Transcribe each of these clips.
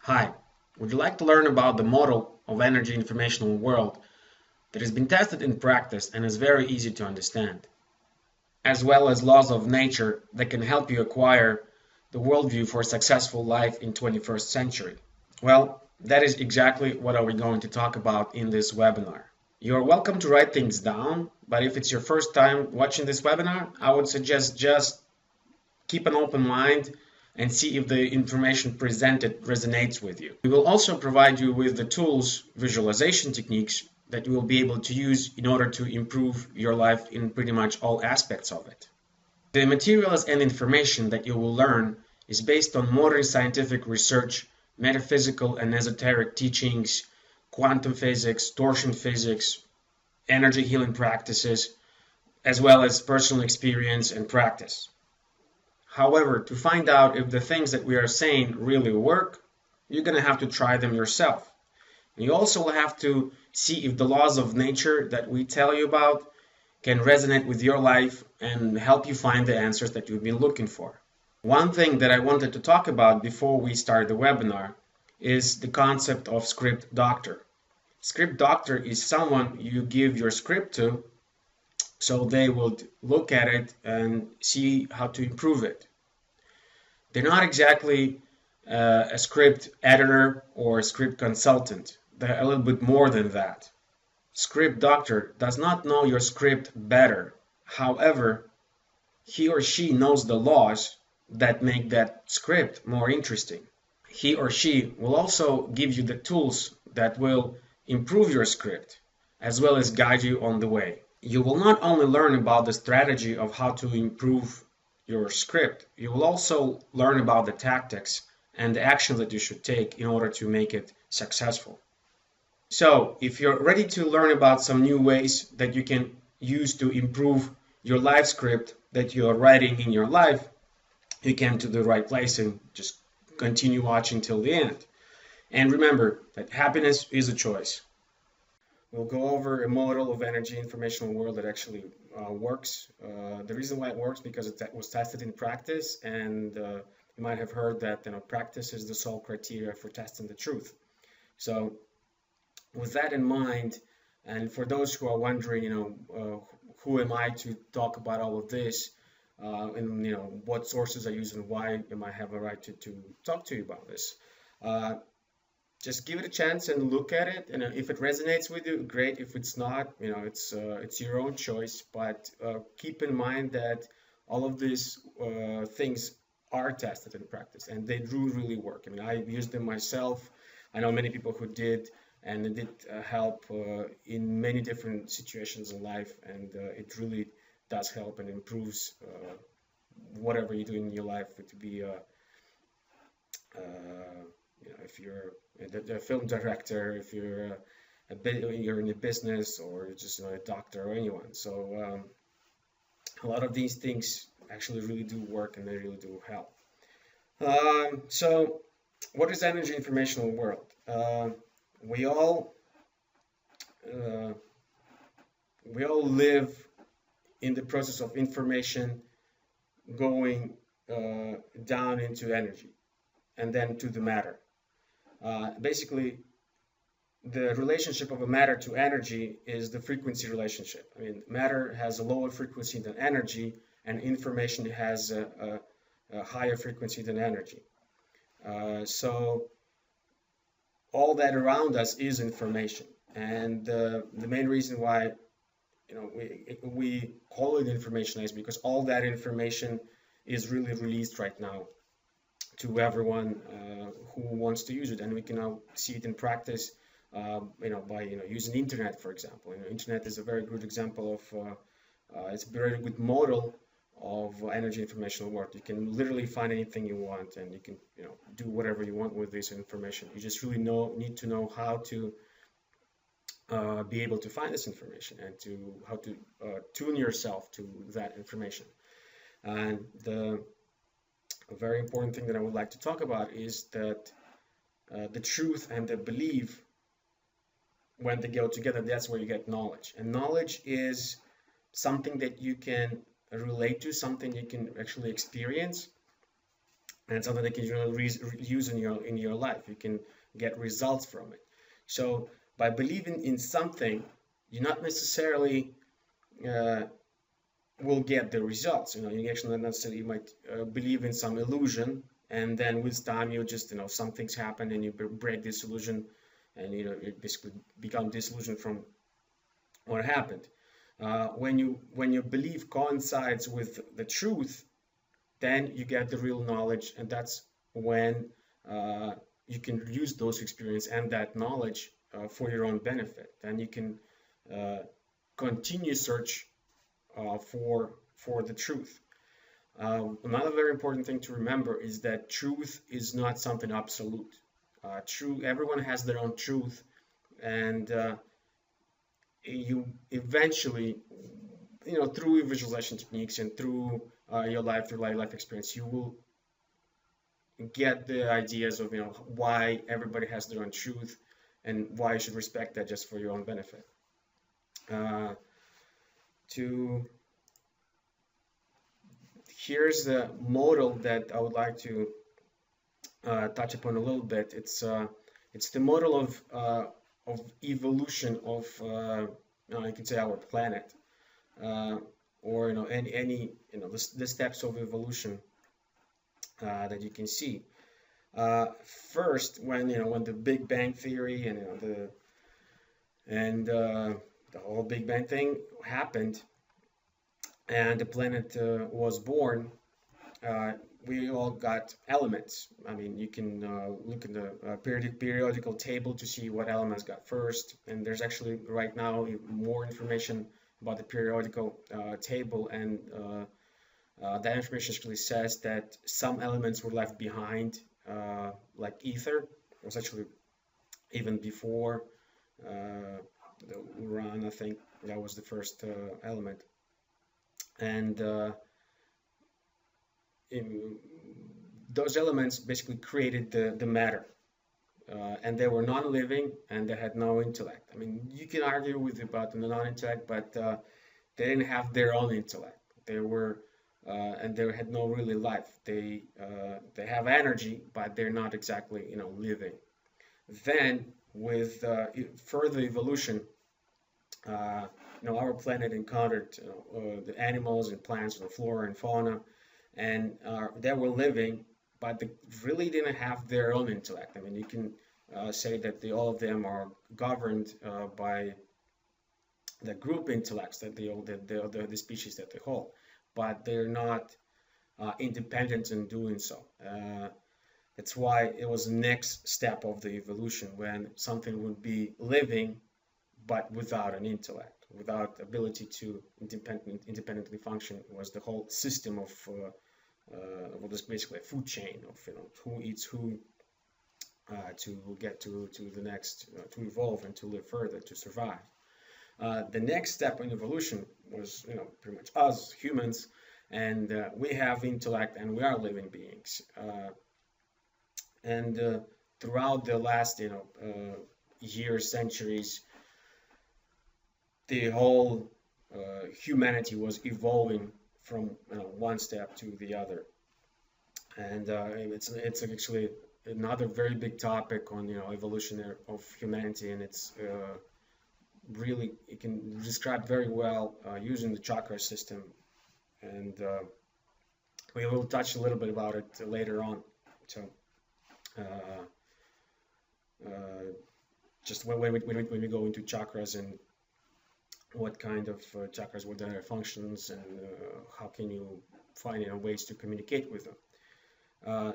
Hi, would you like to learn about the model of energy informational world that has been tested in practice and is very easy to understand, as well as laws of nature that can help you acquire the worldview for a successful life in 21st century? Well, that is exactly what are we going to talk about in this webinar. You're welcome to write things down, but if it's your first time watching this webinar, I would suggest just keep an open mind and see if the information presented resonates with you. We will also provide you with the tools, visualization techniques that you will be able to use in order to improve your life in pretty much all aspects of it. The materials and information that you will learn is based on modern scientific research, metaphysical and esoteric teachings, quantum physics, torsion physics, energy healing practices, as well as personal experience and practice. However, to find out if the things that we are saying really work, you're going to have to try them yourself. And you also will have to see if the laws of nature that we tell you about can resonate with your life and help you find the answers that you've been looking for. One thing that I wanted to talk about before we start the webinar is the concept of script doctor. Script doctor is someone you give your script to, so they will look at it and see how to improve it. They're not exactly a script editor or a script consultant. They're a little bit more than that. Script doctor does not know your script better. However, he or she knows the laws that make that script more interesting. He or she will also give you the tools that will improve your script, as well as guide you on the way. You will not only learn about the strategy of how to improve your script, you will also learn about the tactics and the actions that you should take in order to make it successful. So, if you're ready to learn about some new ways that you can use to improve your life script that you are writing in your life, you came to the right place and just continue watching till the end. And remember that happiness is a choice. We'll go over a model of energy informational world that actually works. The reason why it works because it was tested in practice, and you might have heard that practice is the sole criteria for testing the truth. So, with that in mind, and for those who are wondering, who am I to talk about all of this, and what sources I use and why am I have a right to talk to you about this. Just give it a chance and look at it, and if it resonates with you, great. If it's not, it's your own choice. But keep in mind that all of these things are tested in practice, and they do really work. I mean, I used them myself. I know many people who did, and it did help in many different situations in life, and it really does help and improves whatever you do in your life. To be if you're a film director, if you're you're in a business, or just a doctor or anyone. So a lot of these things actually really do work, and they really do help. So what is energy informational world? We all live in the process of information going down into energy and then to the matter. Basically, the relationship of a matter to energy is the frequency relationship. I mean, matter has a lower frequency than energy, and information has a higher frequency than energy. So all that around us is information, and the main reason why we call it information is because all that information is really released right now to everyone who wants to use it, and we can now see it in practice. By using the internet, for example. Internet is a very good example of it's a very good model of energy informational work. You can literally find anything you want, and you can do whatever you want with this information. You just really need to know how to be able to find this information, and how to tune yourself to that information. And a very important thing that I would like to talk about is that the truth and the belief, when they go together, that's where you get knowledge. And knowledge is something that you can relate to, something you can actually experience. and something that you can use in your life. You can get results from it. So by believing in something, you not necessarily uh, will get the results. You actually not necessarily, you might believe in some illusion, and then with time you just, some things happen and you break this illusion, and you basically become disillusioned from what happened. When your belief coincides with the truth, then you get the real knowledge, and that's when you can use those experience and that knowledge for your own benefit. Then you can uh, continue search for the truth. Another very important thing to remember is that truth is not something absolute. Everyone has their own truth, and you eventually, through visualization techniques and through your life experience, you will get the ideas of why everybody has their own truth and why you should respect that just for your own benefit. To Here's the model that I would like to touch upon a little bit. It's the model of evolution of you could say our planet, or any the steps of evolution that you can see. First, when the Big Bang theory and the whole Big Bang thing happened, and the planet was born, we all got elements. I mean, you can look in the periodical table to see what elements got first, and there's actually right now more information about the periodical table, and that information actually says that some elements were left behind, like ether. It was actually even before the uran, I think that was the first element, and those elements basically created the matter, and they were non-living and they had no intellect. I mean, you can argue with about the non-intellect, but they didn't have their own intellect. They were and they had no really life. They have energy, but they're not exactly living. Then with further evolution, our planet encountered the animals and plants, the flora and fauna, and they were living, but they really didn't have their own intellect. I mean, you can say that all of them are governed by the group intellects that the species that they hold, but they're not independent in doing so. That's why it was the next step of the evolution, when something would be living but without an intellect, without ability to independently function. Was the whole system of what is basically a food chain of who eats who, to get to the next, to evolve and to live further, to survive. The next step in evolution was pretty much us humans, and we have intellect and we are living beings. And throughout the last years, centuries, the whole humanity was evolving from one step to the other, and it's actually another very big topic on evolution of humanity, and it's really, it can describe very well using the chakra system, and we will touch a little bit about it later on. So uh, uh, just when we go into chakras and what kind of chakras, what their functions, and how can you find ways to communicate with them.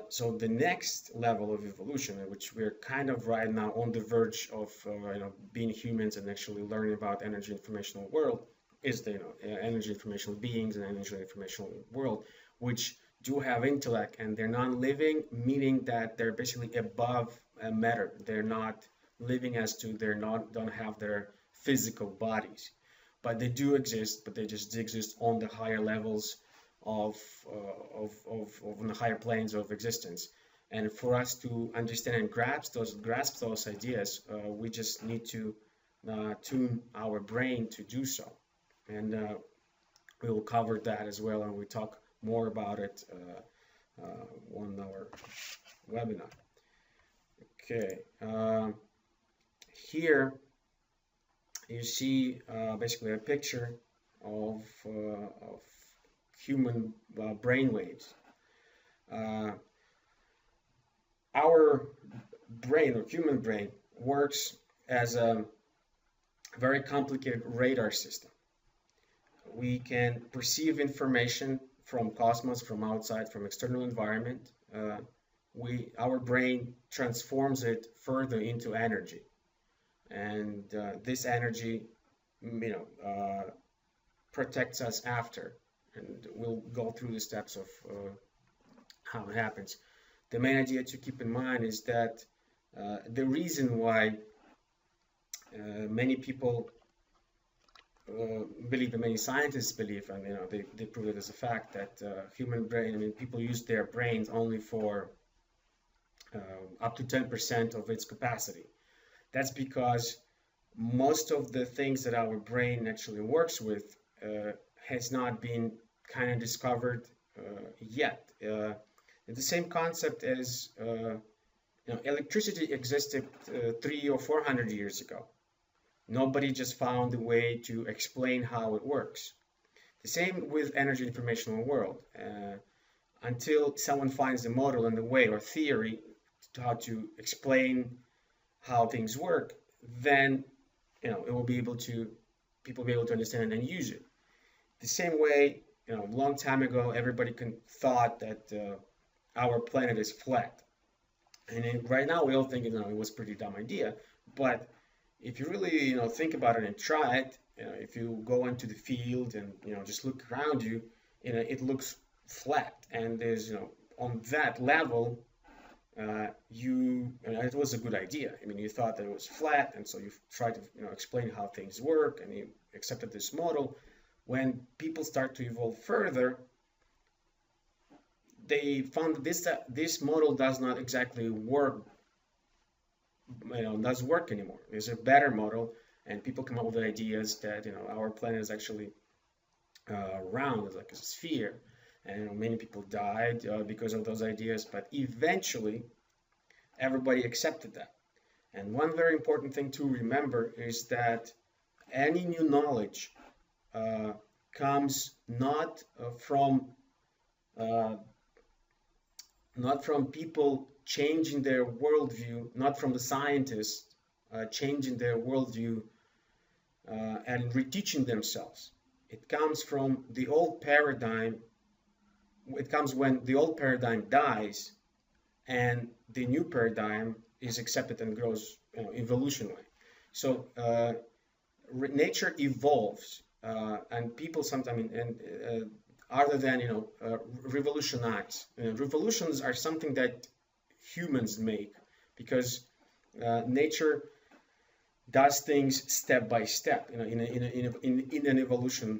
So the next level of evolution, which we're kind of right now on the verge of being humans and actually learning about energy informational world, is the energy informational beings and energy informational world, which do have intellect and they're non-living, meaning that they're basically above matter. They're not living as to don't have their physical bodies, but they do exist, but they just exist on the higher levels of on the higher planes of existence. And for us to understand and grasp those ideas, we just need to tune our brain to do so. And we will cover that as well, and we talk more about it 1 hour webinar. Okay, here you see basically a picture of human brain waves. Our brain, or human brain, works as a very complicated radar system. We can perceive information from cosmos, from outside, from external environment. Our brain transforms it further into energy, and this energy, protects us after. And we'll go through the steps of how it happens. The main idea to keep in mind is that the reason why many people believe, and many scientists believe, and they prove it as a fact, that human brain, people use their brains only for up to 10% of its capacity. That's because most of the things that our brain actually works with has not been kind of discovered yet. The same concept as electricity existed 300 or 400 years ago. Nobody just found a way to explain how it works. The same with energy informational world. Until someone finds the model and the way or theory to how to explain how things work, then it will be able to, people will be able to understand and use it. The same way, a long time ago, everybody thought that our planet is flat. And right now we all think it was a pretty dumb idea. But if you really think about it and try it, if you go into the field and just look around you, it looks flat. And there's on that level, it was a good idea. You thought that it was flat, and so you tried to explain how things work, and you accepted this model. When people start to evolve further, they found that this model does not exactly work. Doesn't work anymore. There's a better model, and people come up with ideas that our planet is actually round, it's like a sphere, and many people died because of those ideas. But eventually, everybody accepted that. And one very important thing to remember is that any new knowledge comes not from people changing their worldview, not from the scientists changing their worldview and reteaching themselves. It comes from the old paradigm. It comes when the old paradigm dies and the new paradigm is accepted and grows evolutionally. So nature evolves, and people sometimes, other than revolutionize. Revolutions are something that humans make, because nature does things step by step. In an evolution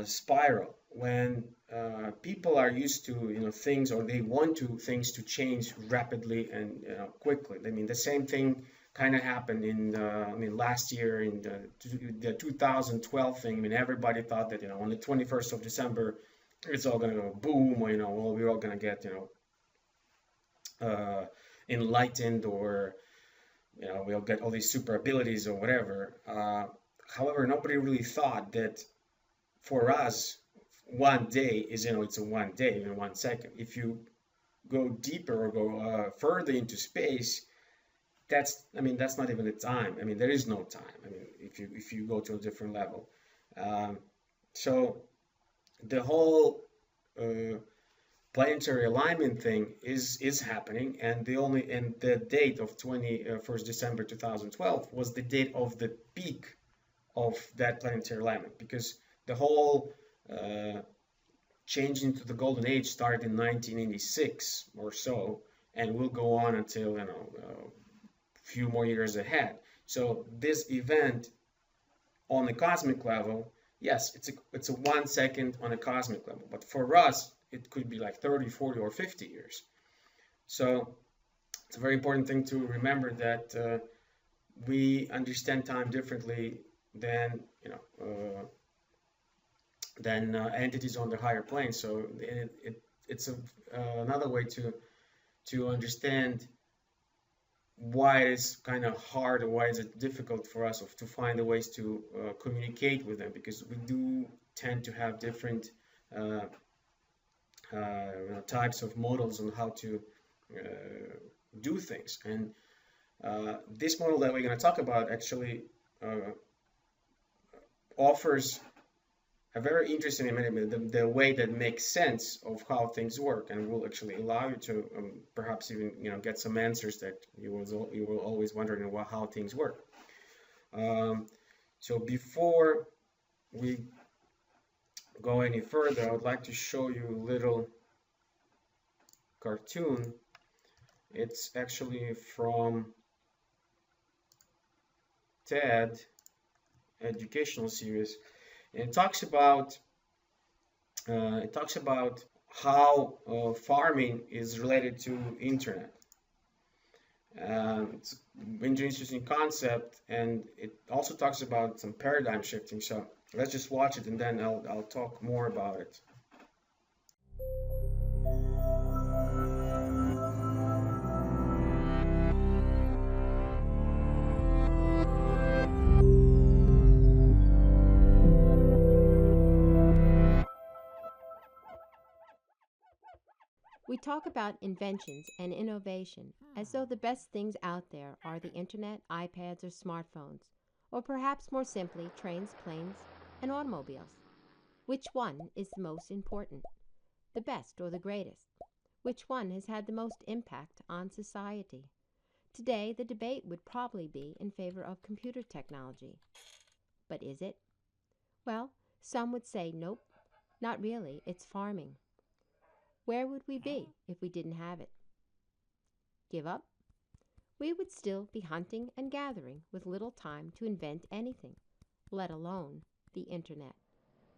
spiral. When people are used to things, or they want things to change rapidly and quickly. The same thing kind of happened in last year in the 2012 thing. Everybody thought that on the 21st of December it's all gonna go boom, or we're all gonna get enlightened, or we'll get all these super abilities or whatever. However, nobody really thought that for us, one day is it's a one day, 1 second. If you go deeper or go further into space, that's not even a time. There is no time. If you go to a different level. So the whole planetary alignment thing is happening, and the date of 21st December 2012 was the date of the peak of that planetary alignment, because the whole change into the golden age started in 1986 or so, and will go on until a few more years ahead. So this event on the cosmic level, yes, it's a 1 second on a cosmic level, but for us it could be like 30, 40, or 50 years. So it's a very important thing to remember, that we understand time differently than entities on the higher plane. So another way to understand why it is kind of hard or why is it difficult for us to find the ways to communicate with them, because we do tend to have different uh, types of models on how to do things. And this model that we're going to talk about actually offers a very interesting element, the way that makes sense of how things work, and will actually allow you to perhaps even get some answers that you were always wondering about how things work. So before we go any further, I would like to show you a little cartoon. It's actually from TED educational series, and it talks about how farming is related to internet. It's an interesting concept, and it also talks about some paradigm shifting. So let's just watch it, and then I'll talk more about it. We talk about inventions and innovation as though the best things out there are the internet, iPads, or smartphones, or perhaps more simply, trains, planes, and automobiles. Which one is the most important? The best or the greatest? Which one has had the most impact on society? Today, the debate would probably be in favor of computer technology. But is it? Well, some would say nope, not really, it's farming. Where would we be if we didn't have it? Give up? We would still be hunting and gathering with little time to invent anything, let alone the internet.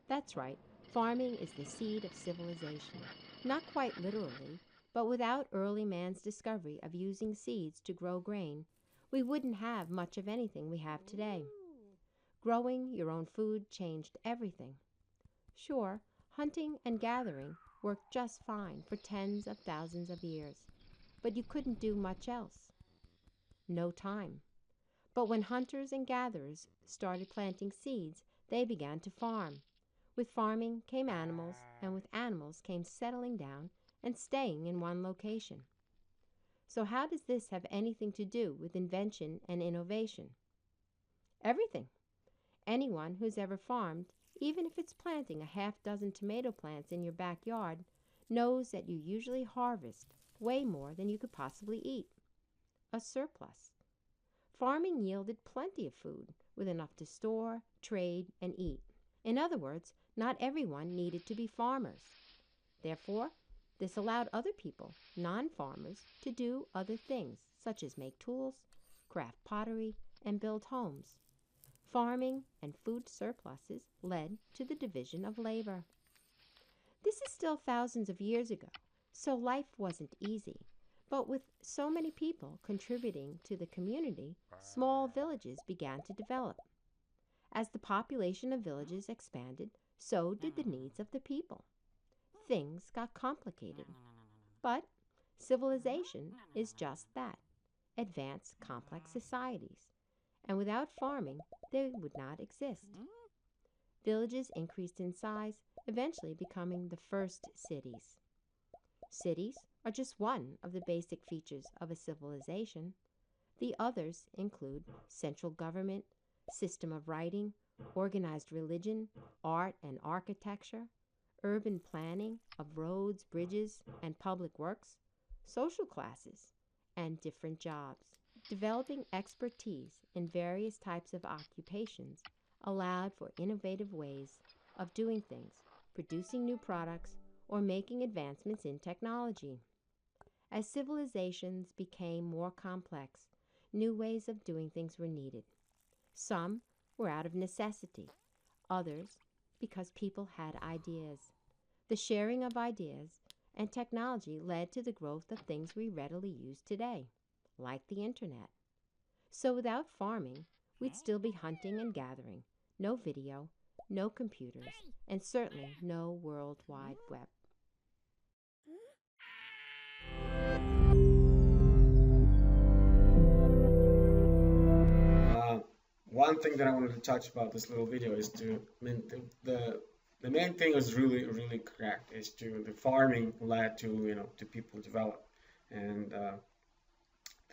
That's right, farming is the seed of civilization. Not quite literally, but without early man's discovery of using seeds to grow grain, we wouldn't have much of anything we have today. Growing your own food changed everything. Sure, hunting and gathering worked just fine for tens of thousands of years, but you couldn't do much else. No time. But when hunters and gatherers started planting seeds, they began to farm. With farming came animals, and with animals came settling down and staying in one location. So how does this have anything to do with invention and innovation? Everything. Anyone who's ever farmed, even if it's planting a half dozen tomato plants in your backyard, knows that you usually harvest way more than you could possibly eat. A surplus. Farming yielded plenty of food, with enough to store, trade, and eat. In other words, not everyone needed to be farmers. Therefore, this allowed other people, non-farmers, to do other things, such as make tools, craft pottery, and build homes. Farming and food surpluses led to the division of labor. This is still thousands of years ago, so life wasn't easy. But with so many people contributing to the community, small villages began to develop. As the population of villages expanded, so did the needs of the people. Things got complicated. But civilization is just that, advanced, complex societies. And without farming, they would not exist. Villages increased in size, eventually becoming the first cities. Cities are just one of the basic features of a civilization. The others include central government, system of writing, organized religion, art and architecture, urban planning of roads, bridges, and public works, social classes, and different jobs. Developing expertise in various types of occupations allowed for innovative ways of doing things, producing new products, or making advancements in technology. As civilizations became more complex, new ways of doing things were needed. Some were out of necessity, others because people had ideas. The sharing of ideas and technology led to the growth of things we readily use today, like the internet. So without farming, we'd still be hunting and gathering. No video, no computers, and certainly no World Wide Web. one thing that I wanted to touch about this little video is I mean, the main thing is really correct. Is the farming led to to people develop, and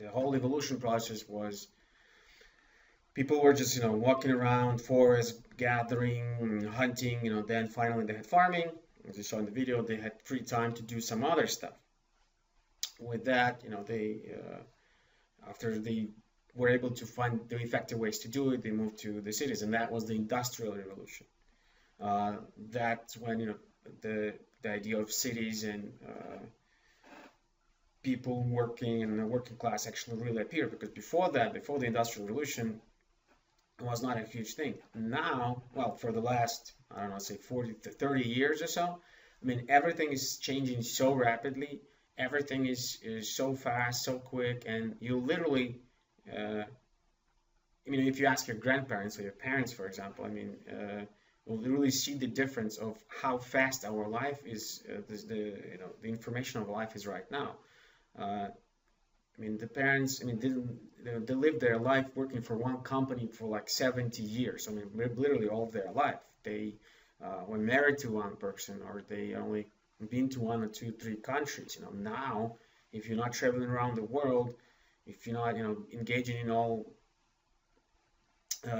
the whole evolution process was people were just walking around forest, gathering, hunting. Then finally they had farming. As you saw in the video, they had free time to do some other stuff. With that, they after they were able to find the effective ways to do it, they moved to the cities, and that was the Industrial Revolution. That's when the idea of cities and people working in the working class actually really appeared, because before that, before the Industrial Revolution, it was not a huge thing. Now, well, for the last, I don't know, say 40 to 30 years or so, I mean, everything is changing so rapidly. Everything is so fast, so quick, and you literally, I mean, if you ask your grandparents or your parents, for example, I mean, you'll really see the difference of how fast our life is, the information of life is right now. I mean, the parents, I mean, they lived their life working for one company for like 70 years. I mean, literally all of their life. They were married to one person, or they only been to one or two, three countries. Now, if you're not traveling around the world, if you're not, engaging in all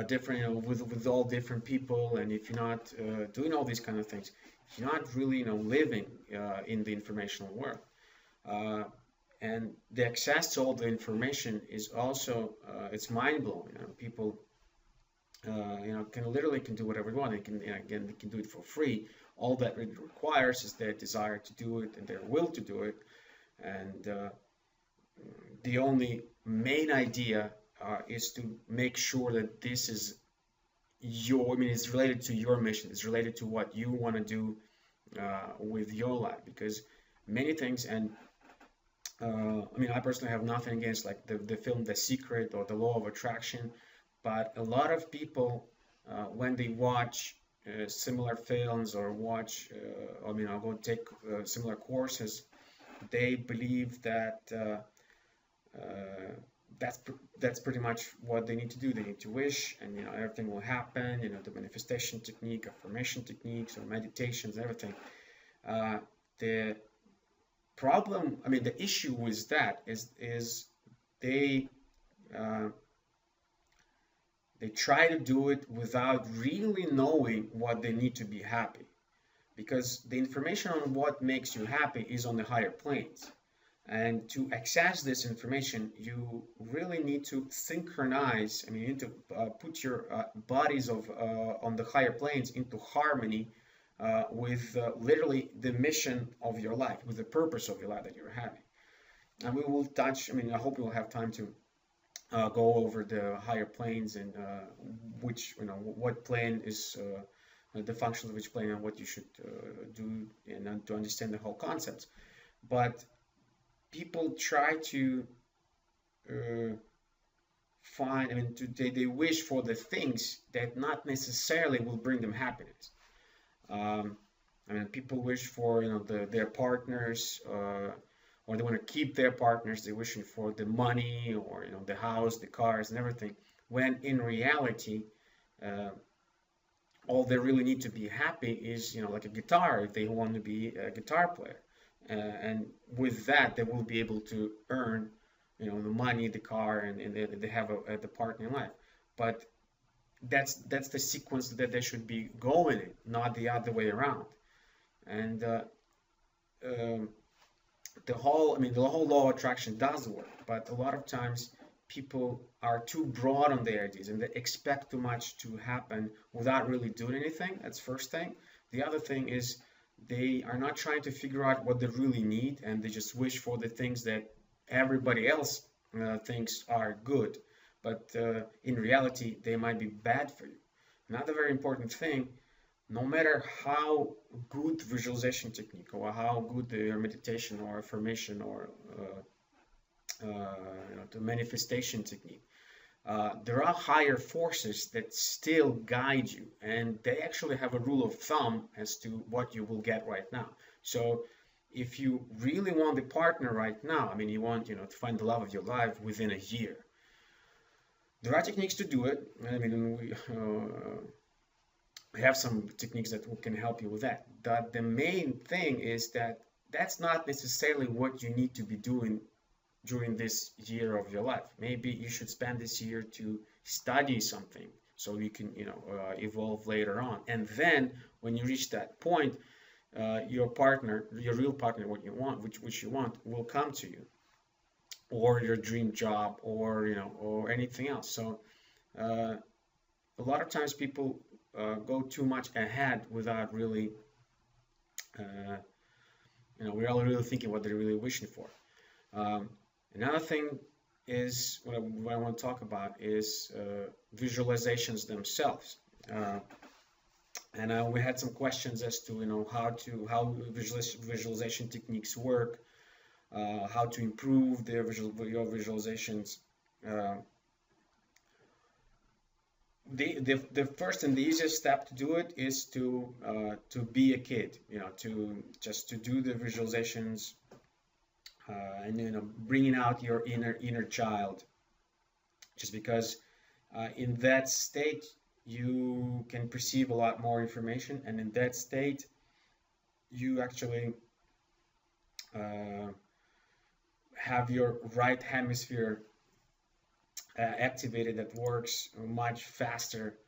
different, with all different people, and if you're not doing all these kind of things, you're not really, living in the informational world. And the access to all the information is also it's mind-blowing. People can do whatever they want. They can, again, they can do it for free. All that it requires is their desire to do it and their will to do it. And the only main idea is to make sure that this is it's related to your mission. It's related to what you want to do with your life, because many things, and I mean, I personally have nothing against like the film The Secret or The Law of Attraction, but a lot of people, when they watch similar films or watch, I'll go take similar courses, they believe that that's pretty much what they need to do. They need to wish, and everything will happen. The manifestation technique, affirmation techniques, or meditations, everything. The problem, I mean, the issue with that is they try to do it without really knowing what they need to be happy, because the information on what makes you happy is on the higher planes. And to access this information, you really need to synchronize. I mean, you need to put your bodies on the higher planes into harmony with literally the mission of your life, with the purpose of your life that you're having. And we will touch, I mean, I hope we'll have time to go over the higher planes and which, what plane is the functions of which plane and what you should do, and to understand the whole concept. But people try to find, I mean, they wish for the things that not necessarily will bring them happiness. I mean, people wish for their partners, or they want to keep their partners. They're wishing for the money, or the house, the cars, and everything. When in reality, all they really need to be happy is like a guitar, if they want to be a guitar player, and with that they will be able to earn the money, the car, and they have the partner in life. But that's the sequence that they should be going in, not the other way around. And the whole law of attraction does work, but a lot of times people are too broad on their ideas and they expect too much to happen without really doing anything. That's first thing. The other thing is they are not trying to figure out what they really need, and they just wish for the things that everybody else thinks are good, but in reality they might be bad for you. Another very important thing, no matter how good visualization technique or how good your meditation or affirmation or the manifestation technique, there are higher forces that still guide you, and they actually have a rule of thumb as to what you will get right now. So if you really want the partner right now, I mean, you want to find the love of your life within a year, There are techniques to do it. I mean, we have some techniques that can help you with that. But the main thing is that that's not necessarily what you need to be doing during this year of your life. Maybe you should spend this year to study something so you can, evolve later on. And then when you reach that point, your partner, your real partner, what you want, which you want, will come to you, or your dream job, or or anything else. So a lot of times people go too much ahead without really, uh, without really thinking what they're really wishing for. Um, Another thing is what I want to talk about is visualizations themselves. Uh, and we had some questions as to how visualization techniques work, how to improve your visualizations. Uh, the first and the easiest step to do it is to be a kid, to do the visualizations, and bringing out your inner child, just because in that state you can perceive a lot more information, and in that state you actually uh, have your right hemisphere activated, that works much faster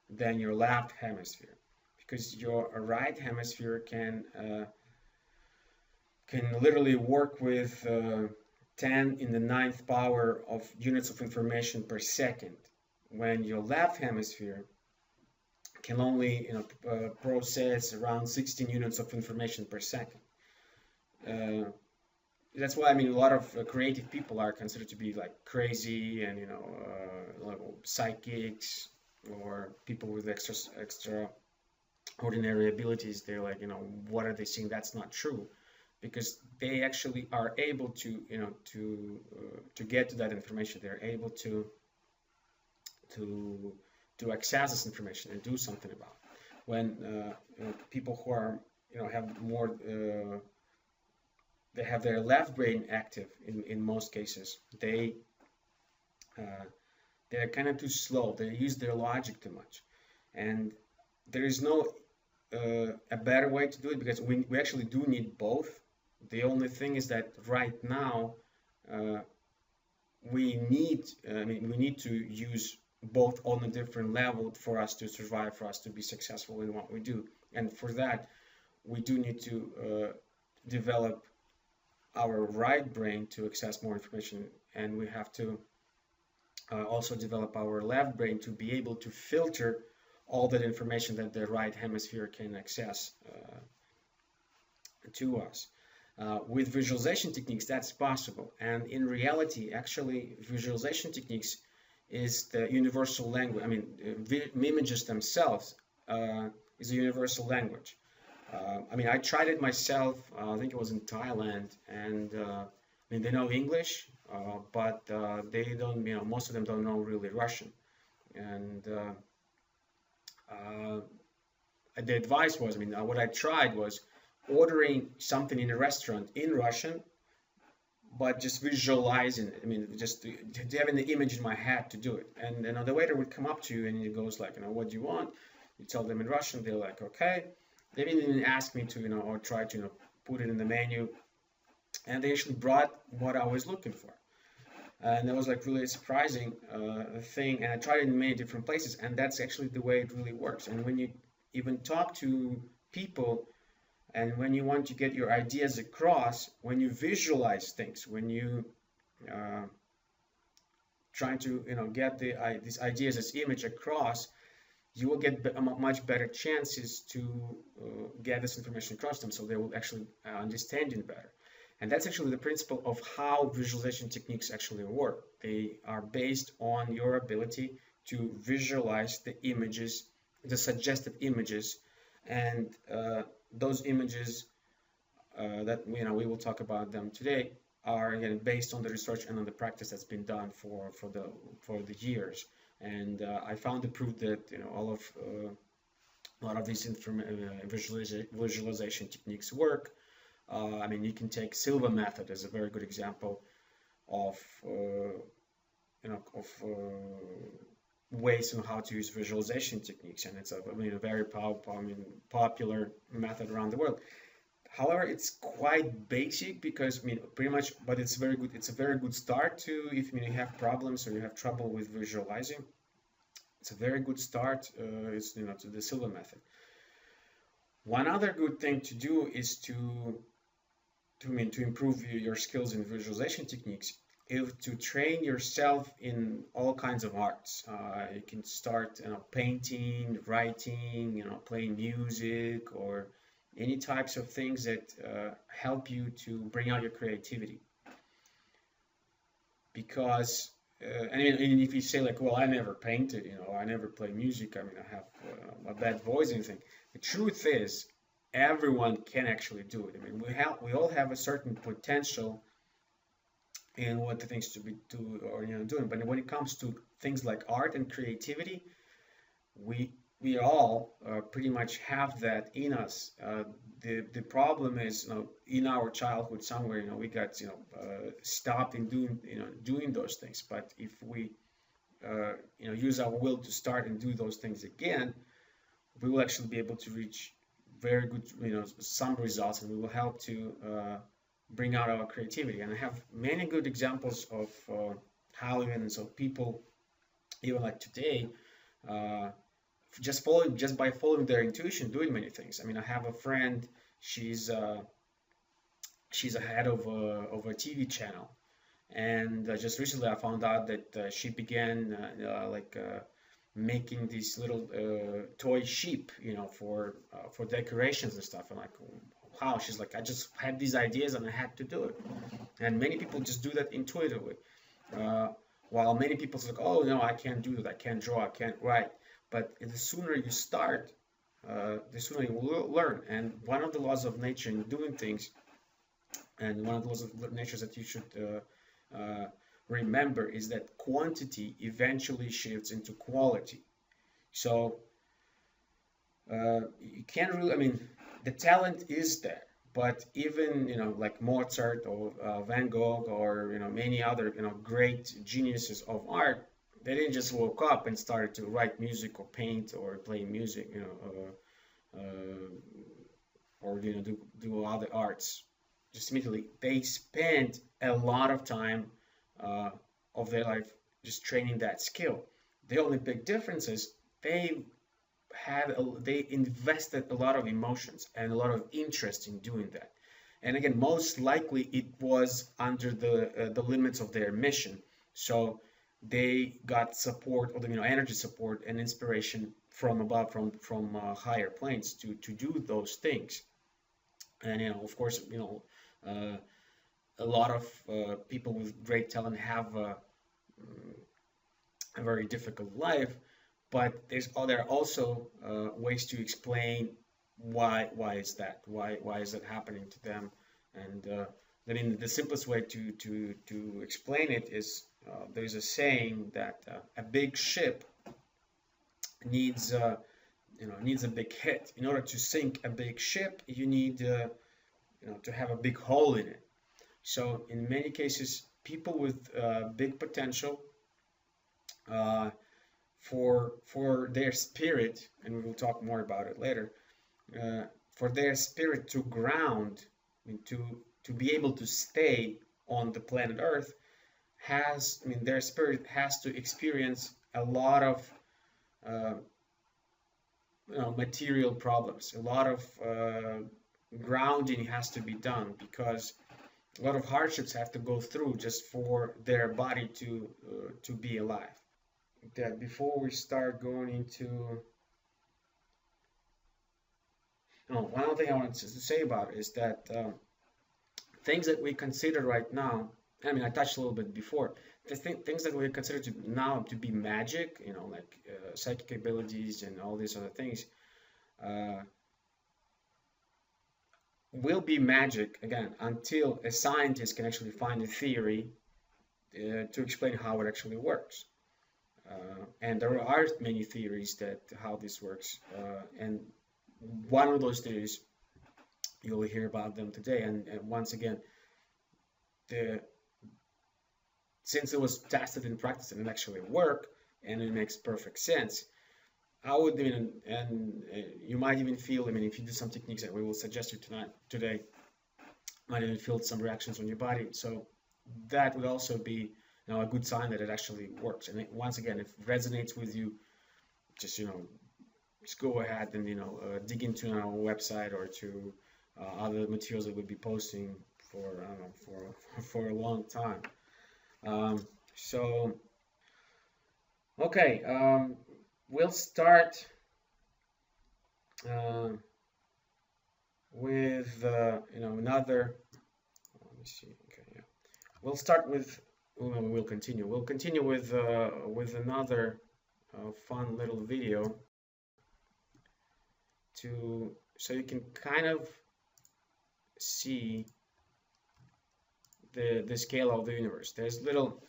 than your left hemisphere, because your right hemisphere can literally work with 10 in the ninth power of units of information per second, when your left hemisphere can only process around 16 units of information per second. That's why, I mean, a lot of creative people are considered to be like crazy, and like psychics, or people with extraordinary abilities. They're like, what are they seeing? That's not true, because they actually are able to to get to that information. They're able to access this information and do something about it. When people who are have more they have their left brain active in most cases, uh, they're kind of too slow. They use their logic too much, and there is no a better way to do it, because we actually do need both. The only thing is that right now uh, we need to use both on a different level for us to survive, for us to be successful in what we do. And for that, we do need to develop our right brain to access more information, and we have to also develop our left brain to be able to filter all that information that the right hemisphere can access to us. With visualization techniques, that's possible. And in reality, actually, visualization techniques is the universal language. I mean, images themselves is a universal language. I mean, I tried it myself. I think it was in Thailand, and I mean, they know English, but they don't. Most of them don't know really Russian. And the advice was, I mean, what I tried was ordering something in a restaurant in Russian, but just visualizing it. I mean, just to having the image in my head to do it. And the waiter would come up to you and he goes like, what do you want? You tell them in Russian. They're like, okay. They didn't even ask me to, or try to, put it in the menu. And they actually brought what I was looking for. And that was like really a surprising thing. And I tried it in many different places, and that's actually the way it really works. And when you even talk to people, and when you want to get your ideas across, when you visualize things, when you trying to get these ideas as image across, you will get much better chances to get this information across them, so they will actually understand you better. And that's actually the principle of how visualization techniques actually work. They are based on your ability to visualize the images, the suggested images, and those images that we will talk about them today are again based on the research and on the practice that's been done for the years. And I found the proof that a lot of these visualization techniques work. I mean, you can take Silva method as a very good example of ways on how to use visualization techniques, and it's a very popular method around the world. However, it's quite basic because pretty much, but it's very good. It's a very good start to if you have problems or you have trouble with visualizing. It's a very good start. It's to the Silva method. One other good thing to do is to improve your skills in visualization techniques is to train yourself in all kinds of arts. You can start painting, writing, playing music, or any types of things that help you to bring out your creativity. Because and if you say like, well, I never painted, I never play music, I have a bad voice, anything. The truth is, everyone can actually do it. We all have a certain potential in what the things to be doing. But when it comes to things like art and creativity, we all pretty much have that in us. The problem is, in our childhood somewhere, we got stopped in doing those things. But if we use our will to start and do those things again, we will actually be able to reach very good some results, and we will help to bring out our creativity. And I have many good examples of how people even like today, just by following their intuition, doing many things. I have a friend. She's a head of a TV channel, and just recently I found out that she began making these little toy sheep, for decorations and stuff. I'm like, wow. She's like, I just had these ideas and I had to do it. And many people just do that intuitively, while many people say, like, oh no, I can't do that, I can't draw, I can't write. But the sooner you start, the sooner you will learn. And one of the laws of nature in doing things, and one of the laws of nature that you should remember, is that quantity eventually shifts into quality. So you can't really, the talent is there, but even like Mozart or Van Gogh or many other great geniuses of art, they didn't just woke up and started to write music or paint or play music, or do other arts just immediately. They spent a lot of time of their life just training that skill. The only big difference is they invested a lot of emotions and a lot of interest in doing that. And again, most likely it was under the limits of their mission. So they got support, or energy support and inspiration from above, from higher planes to do those things. And of course, a lot of people with great talent have a very difficult life, but there are also ways to explain why is that happening to them. And the simplest way to explain it is, there's a saying that a big ship needs a big hit. In order to sink a big ship, you need to have a big hole in it. So in many cases, people with big potential, for their spirit, and we will talk more about it later, for their spirit to ground, to be able to stay on the planet Earth, their spirit has to experience a lot of material problems. A lot of grounding has to be done, because a lot of hardships have to go through just for their body to be alive. That before we start going into one other thing I wanted to say about it is that things that we consider right now, I touched a little bit before, the things that we consider now to be magic, like psychic abilities and all these other things, will be magic again until a scientist can actually find a theory to explain how it actually works. And there are many theories that how this works, and one of those theories, you'll hear about them today. And once again, the since it was tested in practice and it actually worked and it makes perfect sense, I would, and you might even feel, if you do some techniques that we will suggest you today, might even feel some reactions on your body. So that would also be, a good sign that it actually works. And once again, if it resonates with you, just go ahead and dig into our website or to other materials that we'll be posting for I don't know, for a long time. So okay, we'll start with another. Let me see. Okay, yeah, we'll start with. We'll continue. We'll continue with another fun little video so you can kind of see the scale of the universe. There's a little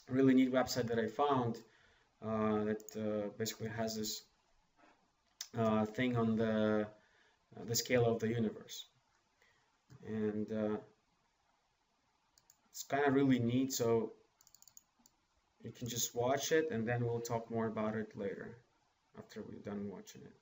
really neat website that I found that basically has this thing on the scale of the universe, and it's kind of really neat. So you can just watch it, and then we'll talk more about it later after we're done watching it.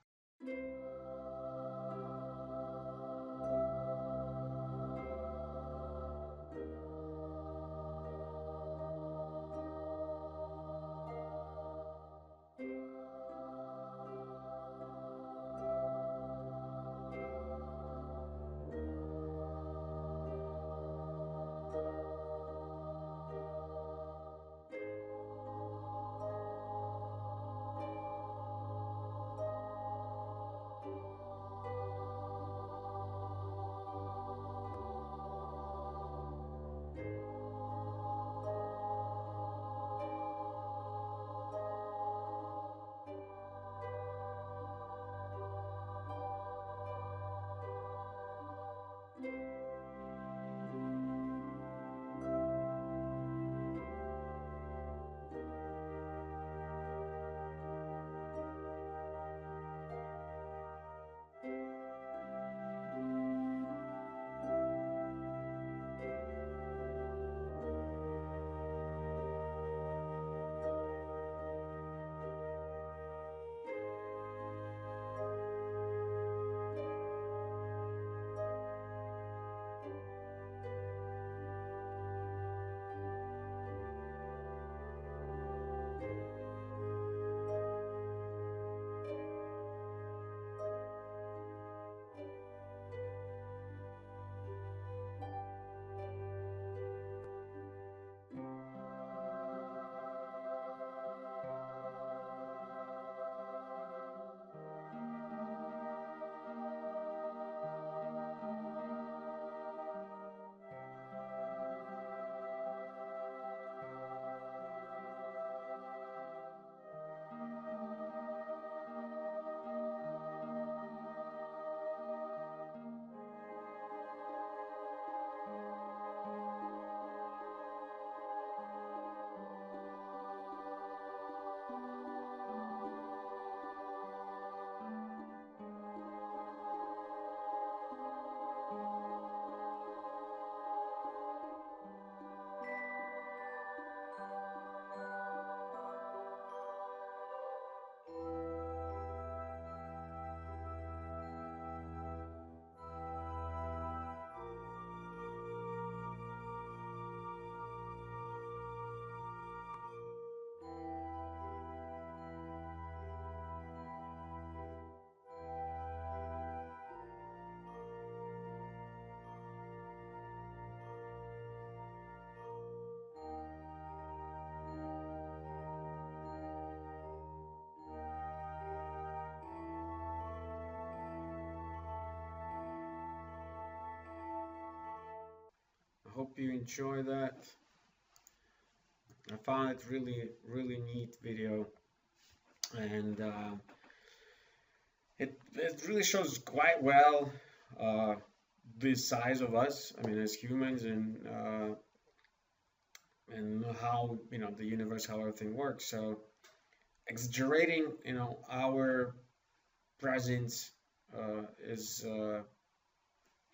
I hope you enjoy that. I found it really neat video, and it really shows quite well the size of us. As humans, and how the universe, how everything works. So exaggerating our presence is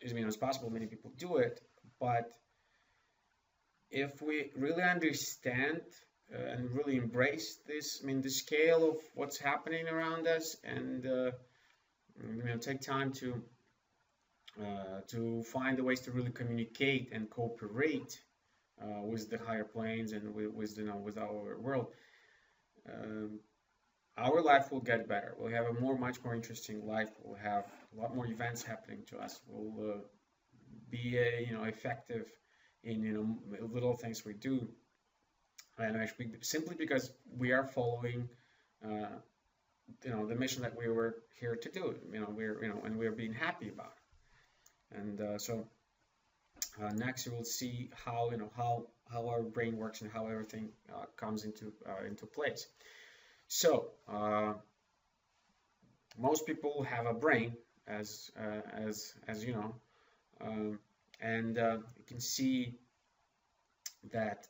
it's possible. Many people do it, but if we really understand and really embrace this, I mean, the scale of what's happening around us, and take time to find the ways to really communicate and cooperate with the higher planes and with our world, um, our life will get better. We'll have a much more interesting life. We'll have a lot more events happening to us. We'll be effective in little things we do, and actually simply because we are following the mission that we were here to do. And we're being happy about it. And so next you will see how our brain works and how everything comes into place. So most people have a brain, as you know, and you can see that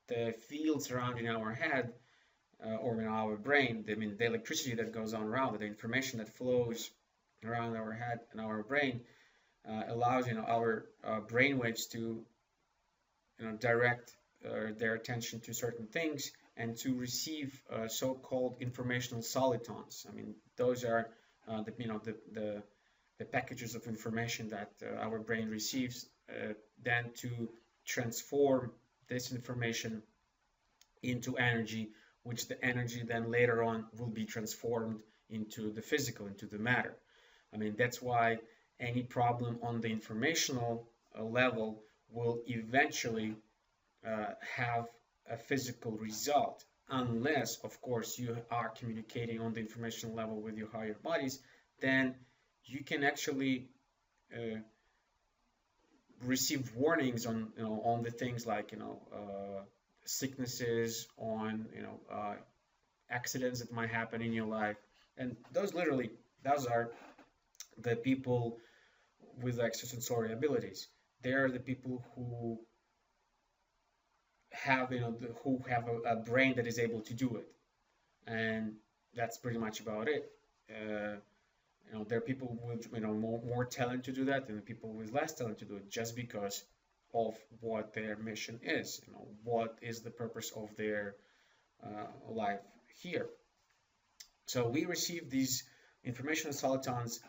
the field surrounding our head or in our brain, the electricity that goes on around it, the information that flows around our head and our brain allows our brain waves to direct their attention to certain things and to receive so-called informational solitons. Those are the packages of information that our brain receives, then to transform this information into energy, which the energy then later on will be transformed into the physical, into the matter. That's why any problem on the informational level will eventually have a physical result, unless, of course, you are communicating on the informational level with your higher bodies. Then you can actually receive warnings on the things like sicknesses, on accidents that might happen in your life, and those are the people with extrasensory abilities. They're the people who have a brain that is able to do it, and that's pretty much about it. There are people with more talent to do that, and people with less talent to do it, just because of what their mission is. What is the purpose of their life here? So we receive these information solitons,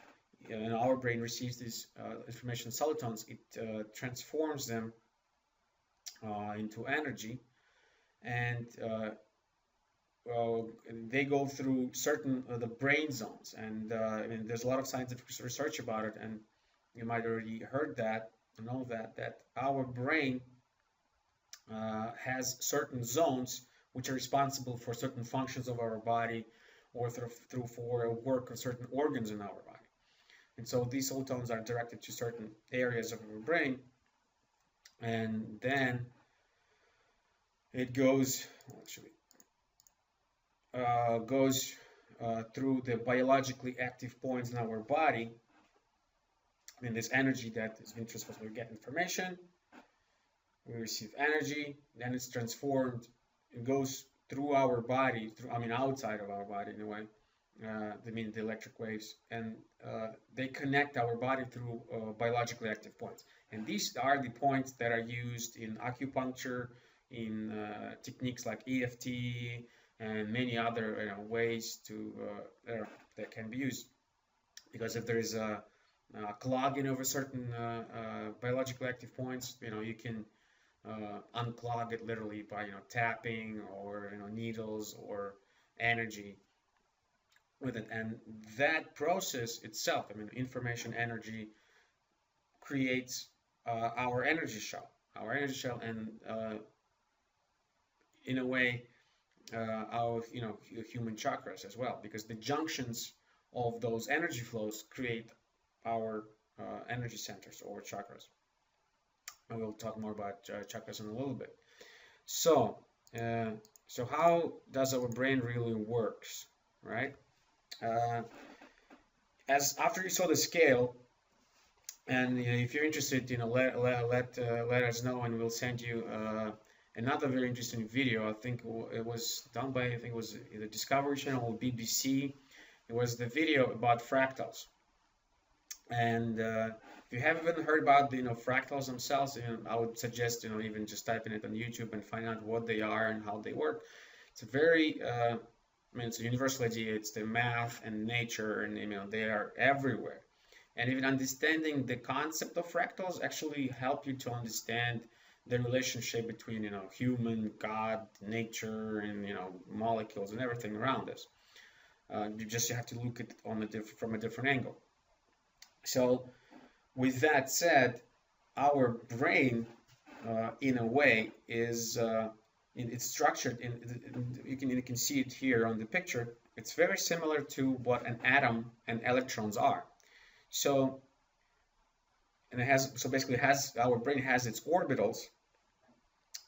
and our brain receives these information solitons. It transforms them into energy, and they go through certain the brain zones, and there's a lot of scientific research about it, and you might already heard that, know that our brain has certain zones which are responsible for certain functions of our body, or for work of certain organs in our body. And so these solitons are directed to certain areas of our brain, and then it goes through the biologically active points in our body. This energy that is being transferred, we get information, we receive energy, then it's transformed, it goes through our body, outside of our body in a way, the electric waves, and they connect our body through biologically active points. And these are the points that are used in acupuncture, in techniques like EFT, and many other ways that can be used. Because if there is a clogging of a certain biologically active points, you can unclog it literally by tapping, or needles or energy with it. And that process itself, information energy, creates our energy shell, and in a way our human chakras as well, because the junctions of those energy flows create our energy centers or chakras. And we'll talk more about chakras in a little bit. So how does our brain really works, right? As after you saw the scale, and if you're interested, let us know, and we'll send you another very interesting video. I think it was done by the Discovery Channel or BBC. It was the video about fractals. And if you haven't heard about the fractals themselves, I would suggest even just typing it on YouTube and find out what they are and how they work. It's a very I mean, it's a universal idea. It's the math and nature, and they are everywhere. And even understanding the concept of fractals actually help you to understand the relationship between human, God, nature, and molecules and everything around us. You have to look at it from a different angle. So, with that said, our brain, in a way, is it's structured. You can see it here on the picture. It's very similar to what an atom and electrons are. So, basically our brain has its orbitals,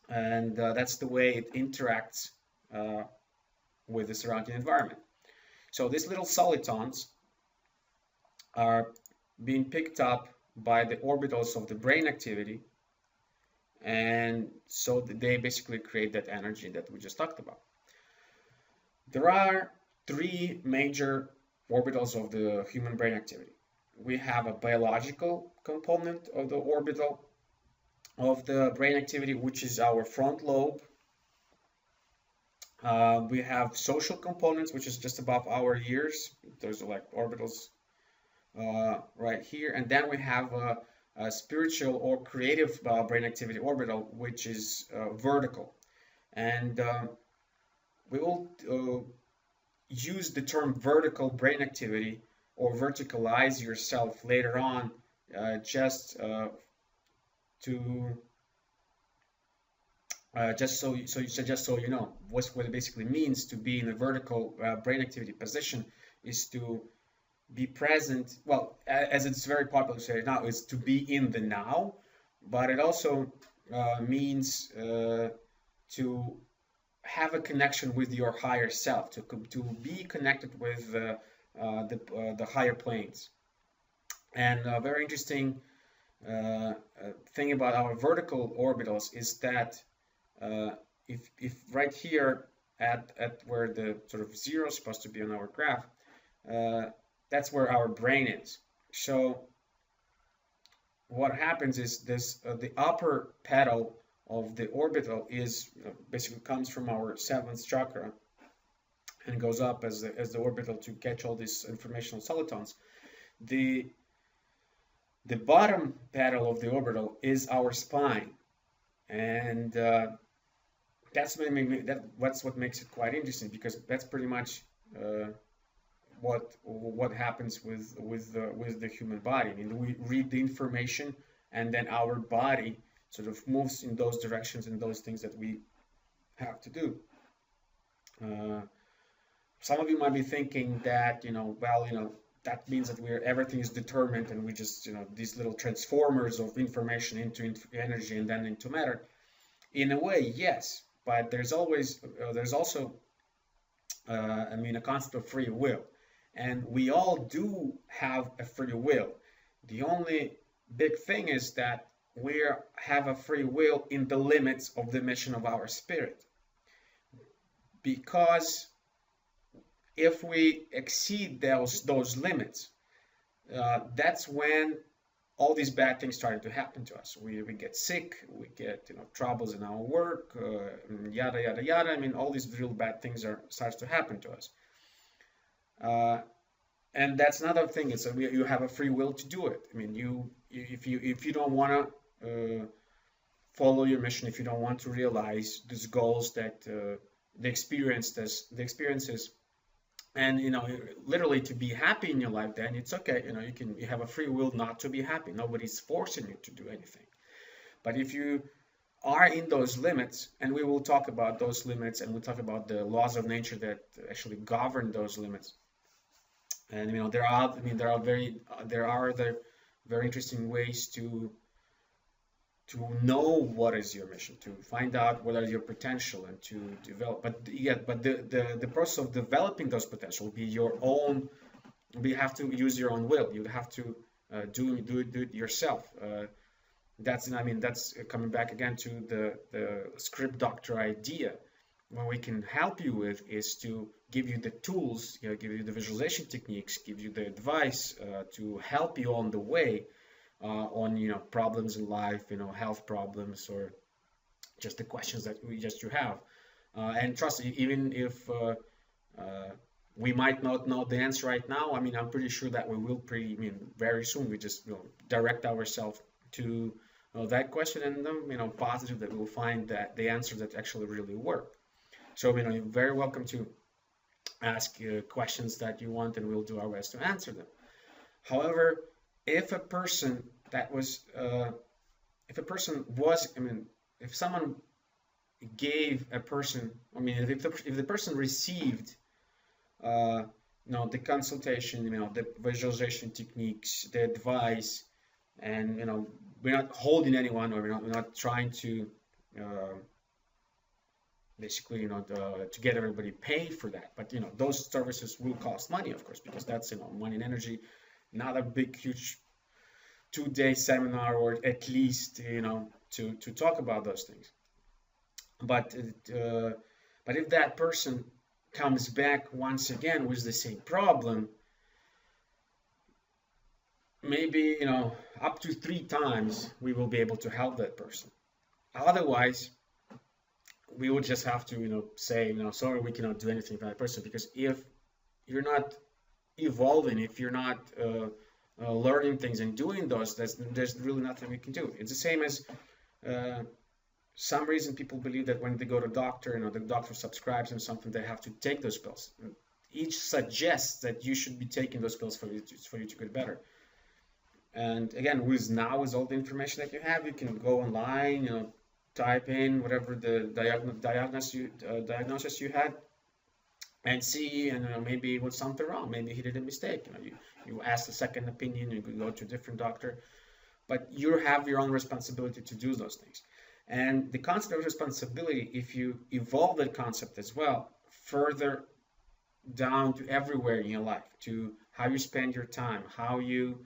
and that's the way it interacts with the surrounding environment. So these little solitons are being picked up by the orbitals of the brain activity, and so they basically create that energy that we just talked about. There are three major orbitals of the human brain activity. We have a biological component of the orbital of the brain activity, which is our front lobe. We have social components, which is just above our ears. Those are like orbitals right here. And then we have a spiritual or creative brain activity orbital, which is vertical. And we will use the term vertical brain activity or verticalize yourself later on, just so you know what it basically means to be in a vertical brain activity position is to be present. Well, as it's very popular to say now, is to be in the now, but it also means to have a connection with your higher self, to be connected with the higher planes. And a very interesting thing about our vertical orbitals is that if right here at where the sort of zero is supposed to be on our graph, that's where our brain is. So what happens is this the upper petal of the orbital is basically comes from our seventh chakra and goes up as the orbital to catch all these informational solitons. The bottom petal of the orbital is our spine, and that's what makes it quite interesting, because that's pretty much what happens with the human body. I mean, we read the information, and then our body sort of moves in those directions and those things that we have to do. Some of you might be thinking that that means that everything is determined, and we just these little transformers of information into energy and then into matter. In a way, yes, but there's also a concept of free will, and we all do have a free will. The only big thing is that we have a free will in the limits of the mission of our spirit, because if we exceed those limits, that's when all these bad things started to happen to us. We get sick, we get troubles in our work, yada yada yada. I mean, all these real bad things starts to happen to us. And that's another thing. It's you have a free will to do it. I mean, if you don't want to follow your mission, if you don't want to realize these goals that the experiences, and literally to be happy in your life, then it's okay. You have a free will not to be happy. Nobody's forcing you to do anything. But if you are in those limits, and we will talk about those limits, and we'll talk about the laws of nature that actually govern those limits. And there are other very interesting ways to know what is your mission, to find out what are your potential, and to develop. But the process of developing those potential will be your own. You have to use your own will. You have to do it yourself. That's coming back again to the script doctor idea. What we can help you with is to give you the tools, give you the visualization techniques, give you the advice to help you on the way, on problems in life, health problems, or just the questions that you have. And trust me, even if we might not know the answer right now, I mean, I'm pretty sure that we will very soon. We just direct ourselves to that question, and positive that we'll find that the answer that actually really work. So you're very welcome to ask questions that you want, and we'll do our best to answer them. However, if a person that was, if a person was, if someone gave a person, if the person received, the consultation, the visualization techniques, the advice, and we're not holding anyone, or we're not trying to basically to get everybody paid for that, but those services will cost money, of course, because that's money and energy. Not a big huge 2-day seminar, or at least to talk about those things. But if that person comes back once again with the same problem, maybe up to 3 times we will be able to help that person. Otherwise, we will just have to say sorry, we cannot do anything for that person, because if you're not evolving, if you're not learning things and doing those, there's really nothing we can do. It's the same as some reason people believe that when they go to doctor, the doctor subscribes them something, they have to take those pills. Each suggests that you should be taking those pills for you to get better. And again, with all the information that you have, you can go online, type in whatever the diagnosis you had, and see, and maybe it was something wrong. Maybe he did a mistake. You ask a second opinion. You could go to a different doctor, but you have your own responsibility to do those things. And the concept of responsibility, if you evolve that concept as well, further down to everywhere in your life, to how you spend your time, how you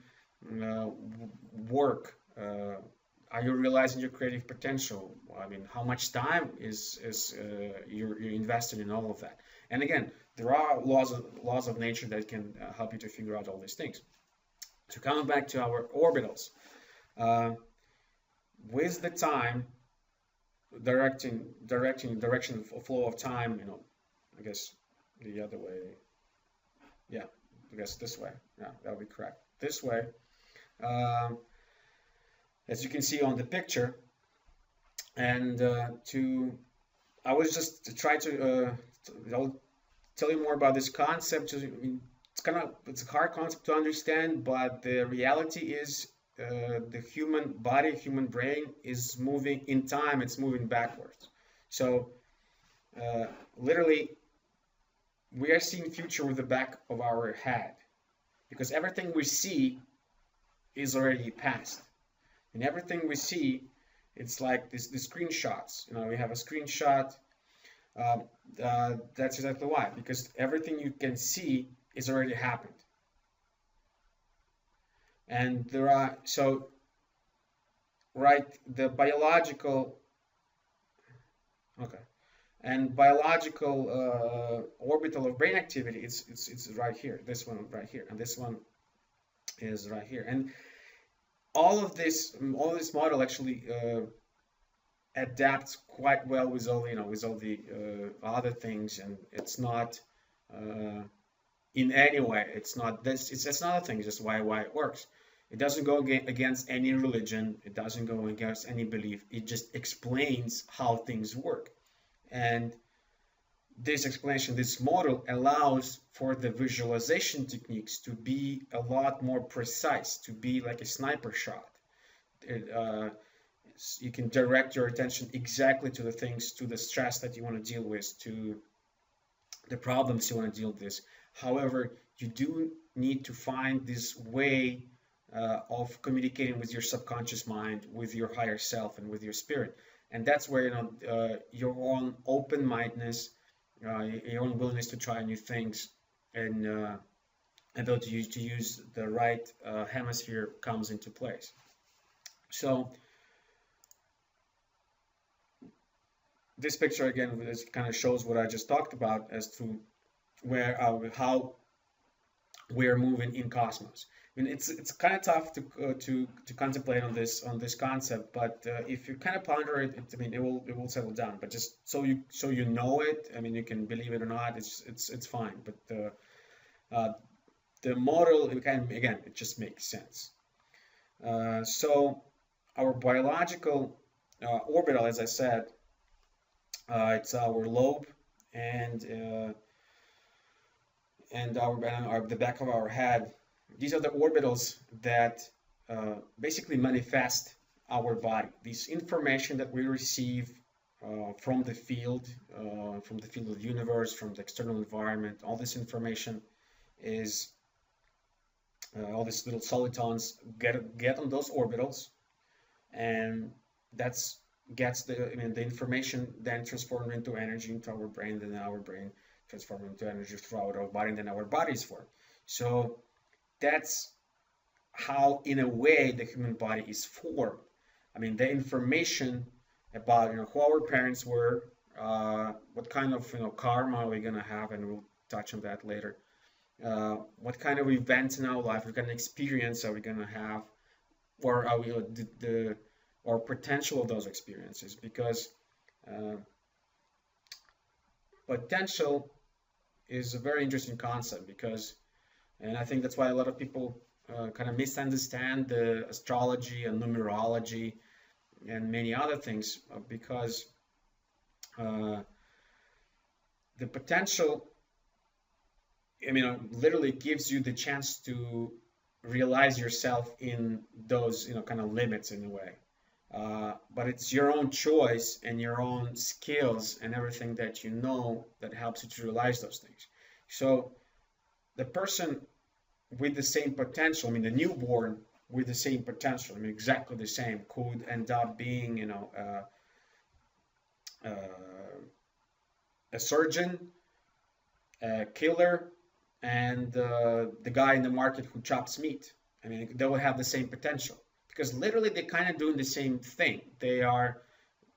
work. Are you realizing your creative potential? How much time is you're invested in all of that? And again, there are laws of nature that can help you to figure out all these things. So coming back to our orbitals, with the time, direction of flow of time, I guess the other way. Yeah, I guess this way. Yeah, that would be correct. This way. As you can see on the picture, and I was just to try to I'll tell you more about this concept. It's a hard concept to understand, but the reality is the human body, human brain is moving in time. It's moving backwards. So literally, we are seeing future with the back of our head, because everything we see is already past. And everything we see, it's like the screenshots. We have a screenshot. That's exactly why, because everything you can see is already happened. And there are, the biological, and biological orbital of brain activity, it's right here. This one right here, and this one is right here. And all this model actually adapts quite well with all the other things, and it's not in any way. It's not this. It's another thing. It's just why it works. It doesn't go against any religion. It doesn't go against any belief. It just explains how things work, and this explanation, this model, allows for the visualization techniques to be a lot more precise, to be like a sniper shot. You can direct your attention exactly to the things, to the stress that you want to deal with, to the problems you want to deal with. However, you do need to find this way of communicating with your subconscious mind, with your higher self, and with your spirit. And that's where your own open-mindedness, your own willingness to try new things, and ability to use the right hemisphere comes into place. So this picture again, this kind of shows what I just talked about as to how we're moving in cosmos. I mean, it's kind of tough to contemplate on this concept, but if you kind of ponder it, I mean, it will settle down. But just so you know it, I mean, you can believe it or not, it's fine. But uh, the model, it kind of, again, it just makes sense. So our biological orbital, as I said, it's our lobe and the back of our head. These are the orbitals that basically manifest our body. This information that we receive from the field of the universe, from the external environment, all this information is all these little solitons get on those orbitals, and that's gets the information then transformed into energy into our brain, then our brain transformed into energy throughout our body, and then our body is formed. So that's how, in a way, the human body is formed. I mean, the information about who our parents were, what kind of karma we're gonna have, and we'll touch on that later. What kind of events in our life, what kind of experience are we gonna have, or are we the or potential of those experiences? Because uh, potential is a very interesting concept, because, and I think that's why a lot of people kind of misunderstand the astrology and numerology and many other things, because uh, the potential, I mean, literally gives you the chance to realize yourself in those, kind of limits in a way. But it's your own choice and your own skills and everything that you know that helps you to realize those things. So the person with the same potential, I mean, the newborn with the same potential, I mean, exactly the same, could end up being, a surgeon, a killer, and the guy in the market who chops meat. I mean, they will have the same potential, because literally they're kind of doing the same thing. They are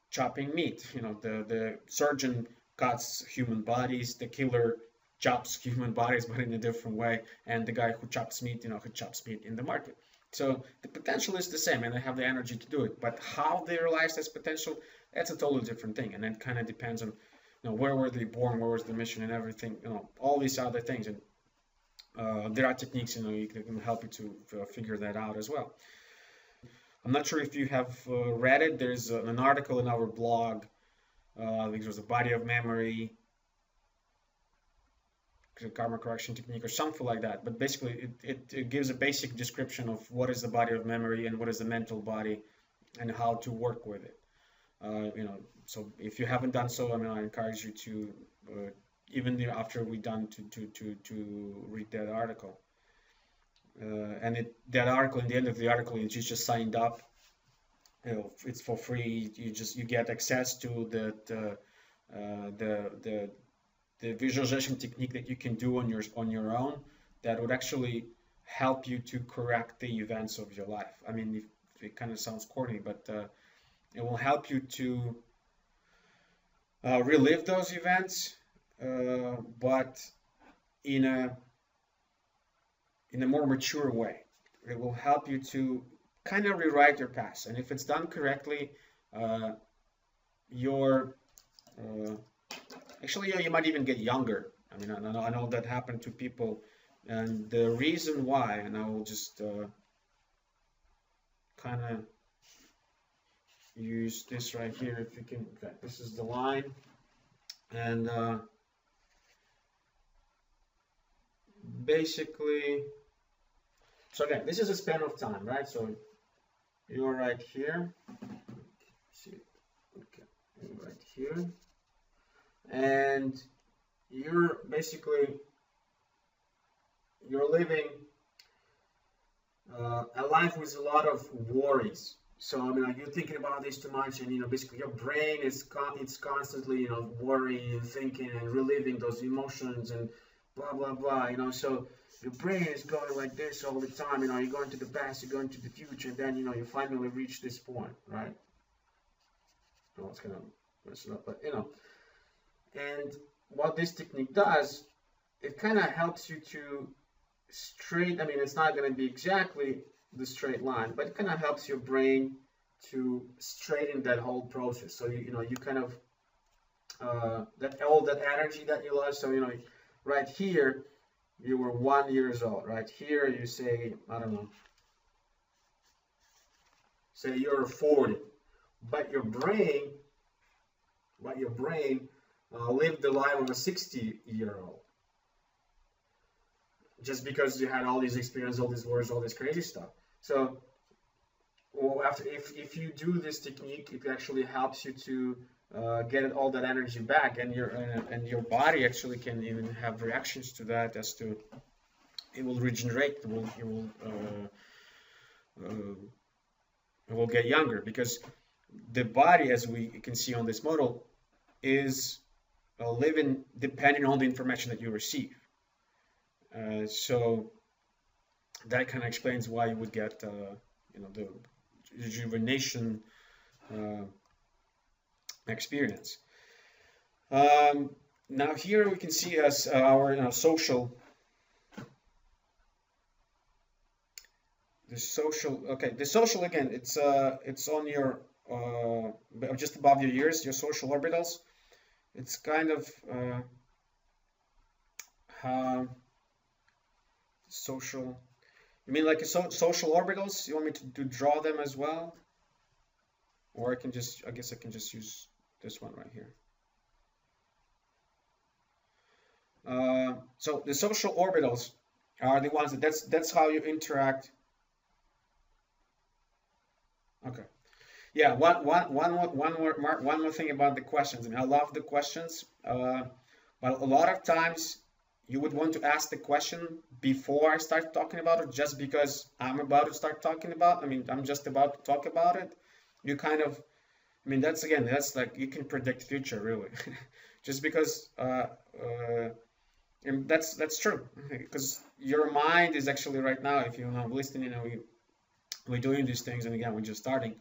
chopping meat. The surgeon cuts human bodies, the killer chops human bodies, but in a different way, and the guy who chops meat, who chops meat in the market. So the potential is the same, and they have the energy to do it. But how they realize this potential, that's a totally different thing, and it kind of depends on, where were they born, where was the mission, and everything, all these other things. And there are techniques, you can help you to figure that out as well. I'm not sure if you have read it. There's an article in our blog. I think it was the body of memory, karma correction technique, or something like that. But basically, it gives a basic description of what is the body of memory and what is the mental body, and how to work with it. So if you haven't done so, I mean, I encourage you to, even after we're done, to read that article. And that article, in the end of the article, you just signed up. It's for free. You get access to the visualization technique that you can do on your own, that would actually help you to correct the events of your life. I mean, it kind of sounds corny, but it will help you to relive those events, but in a more mature way. It will help you to kind of rewrite your past, and if it's done correctly, you're actually, you might even get younger. I mean, I know that happened to people, and the reason why, and I will just kind of use this right here, if you can. Okay, this is the line, and basically, so again, this is a span of time, right? So you're right here. See, okay, you're right here, and you're basically living a life with a lot of worries. So I mean, you're thinking about this too much, and basically your brain is it's constantly worrying and thinking and reliving those emotions and blah blah blah. So your brain is going like this all the time. You're going to the past, you're going to the future, and then you finally reach this point, right? Oh, it's gonna mess it up, but and what this technique does, it kind of helps you to straight. I mean, it's not going to be exactly the straight line, but it kind of helps your brain to straighten that whole process. So you kind of that all that energy that you lost. So right here you were 1 year old. Right here you say, I don't know, say you're 40, but your brain lived the life of a 60-year-old, just because you had all these experiences, all these words, all this crazy stuff. So, well, if you do this technique, it actually helps you to get all that energy back, and your body actually can even have reactions to that, as to it will regenerate, it will get younger, because the body, as we can see on this model, is living depending on the information that you receive. So that kind of explains why you would get the rejuvenation experience. Now here we can see as our social. The social again. It's on your just above your ears, your social orbitals. It's kind of social. You mean like social orbitals? You want me to draw them as well? Or I guess I can just use this one right here. So the social orbitals are the ones that's how you interact. Okay. Yeah, one more thing about the questions. I mean, I love the questions, but a lot of times you would want to ask the question before I start talking about it, just because I'm about to start talking about. I mean, I'm just about to talk about it. You kind of, I mean, that's like you can predict future, really, just because, and that's true, because your mind is actually right now, if you're not listening, we're doing these things, and again, we're just starting.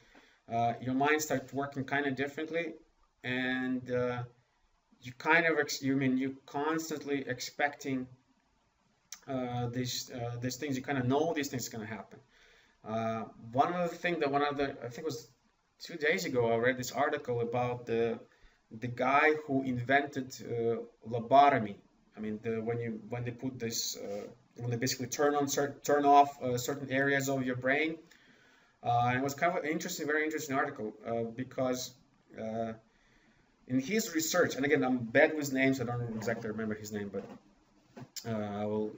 Your mind starts working kind of differently, and you kind of you constantly expecting these things. You kind of know these things are going to happen. One other thing that I think it was 2 days ago, I read this article about the guy who invented lobotomy. I mean, when they put this when they basically turn off certain areas of your brain. And it was kind of an interesting, very interesting article, because in his research, and again, I'm bad with names, I don't exactly remember his name, but I will,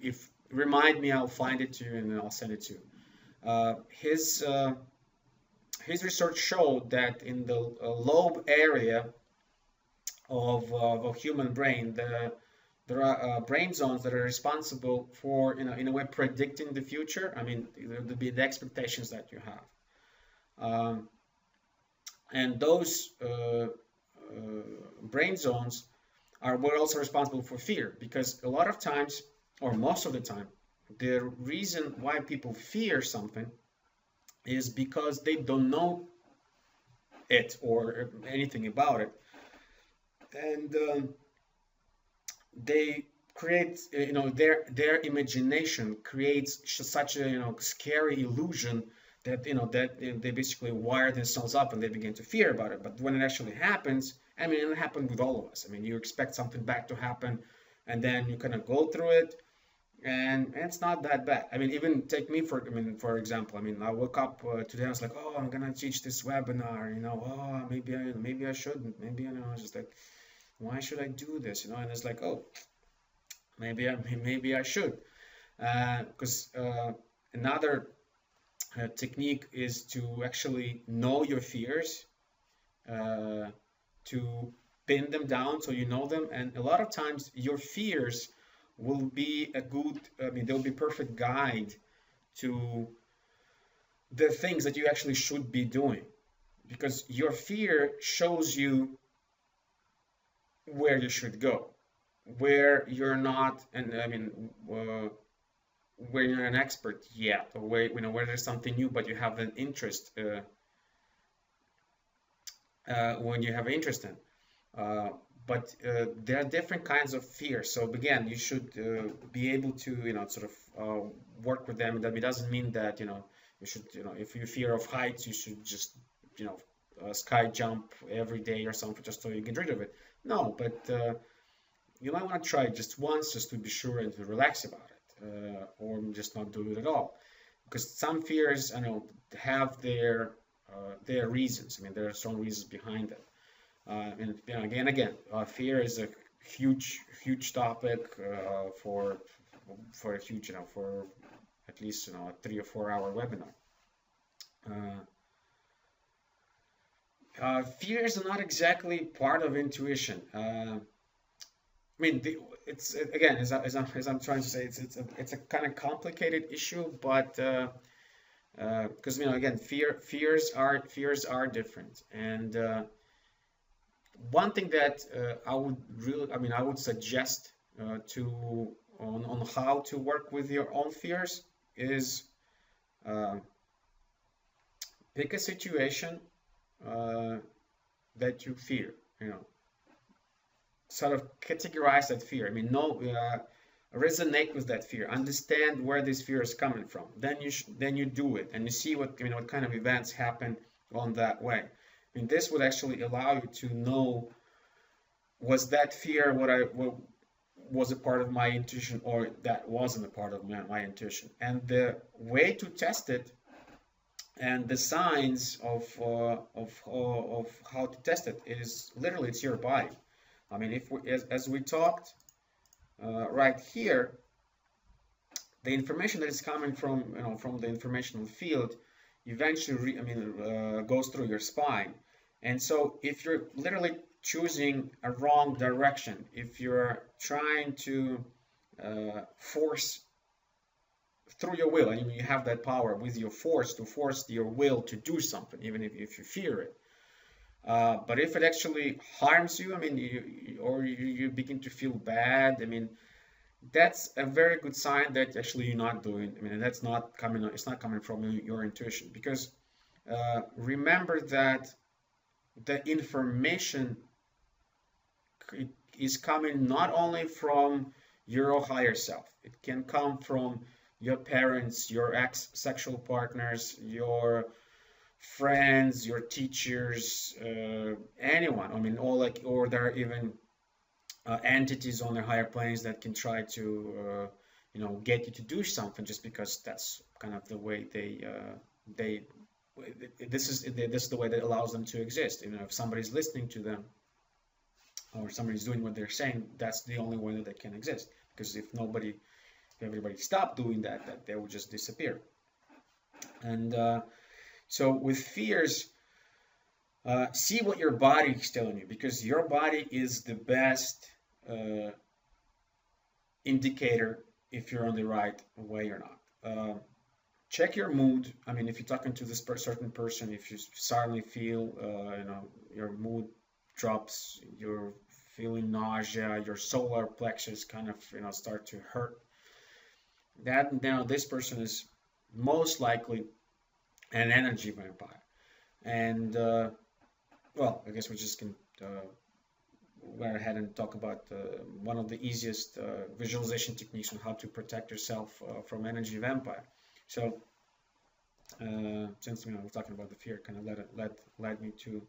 if remind me, I'll find it to you and I'll send it to you. His research showed that in the lobe area of human brain, there are brain zones that are responsible for, in a way, predicting the future. I mean, there'll be the expectations that you have. And those brain zones were also responsible for fear, because a lot of times, or most of the time, the reason why people fear something is because they don't know it or anything about it. And they create, their imagination creates such a scary illusion that they basically wire themselves up and they begin to fear about it. But when it actually happens, I mean, it happened with all of us. I mean, you expect something bad to happen, and then you kind of go through it, and it's not that bad. I mean, even take me for example. I mean, I woke up today. I was like, oh, I'm gonna teach this webinar. Oh, maybe I shouldn't. Maybe I was just like, why should I do this? And it's like, oh, maybe I should, because another technique is to actually know your fears, to pin them down so you know them. And a lot of times your fears will be they'll be perfect guide to the things that you actually should be doing, because your fear shows you where you should go, where you're not, and where you're an expert yet, or where there's something new, but you have an interest, when you have interest in. but there are different kinds of fear. So again, you should be able to, sort of work with them. That it doesn't mean that, you should, if you fear of heights, you should just, sky jump every day or something just so you get rid of it. No, but you might want to try it just once, just to be sure and to relax about it, or just not do it at all. Because some fears, I know, have their reasons. I mean, there are strong reasons behind them. And again, fear is a huge topic for a huge, for at least a 3 or 4 hour webinar. Fears are not exactly part of intuition. I mean, it's again, as I'm trying to say, it's a kind of complicated issue, but because again, fears are different, and one thing that I would suggest on how to work with your own fears is pick a situation that you fear, sort of categorize that fear. I mean, resonate with that fear, understand where this fear is coming from. Then you do it, and you see what kind of events happen on that way. I mean, this would actually allow you to know, was that fear what was a part of my intuition, or that wasn't a part of my intuition. And the way to test it, and the signs of how to test it, is literally, it's your body. I mean, as we talked right here, the information that is coming from the informational field eventually goes through your spine. And so if you're literally choosing a wrong direction, if you're trying to force through your will, and you have that power with your force to force your will to do something, even if you fear it. But if it actually harms you, I mean, you begin to feel bad, I mean, that's a very good sign that actually you're not doing. I mean, it's not coming from your intuition, because remember that the information is coming not only from your higher self. It can come from your parents, your ex-sexual partners, your friends, your teachers, anyone. I mean, or there are even entities on the higher planes that can try to, get you to do something just because that's kind of the way this is the way that allows them to exist. If somebody's listening to them, or somebody's doing what they're saying, that's the only way that they can exist. Because if everybody stopped doing that they would just disappear. And so with fears, see what your body is telling you, because your body is the best indicator if you're on the right way or not. Check your mood. I mean, if you're talking to this certain person, if you suddenly feel, your mood drops, you're feeling nausea, your solar plexus kind of, start to hurt, that now this person is most likely an energy vampire. And well, I guess we just can go ahead and talk about one of the easiest visualization techniques on how to protect yourself from energy vampire. So since we're talking about the fear, kind of led me to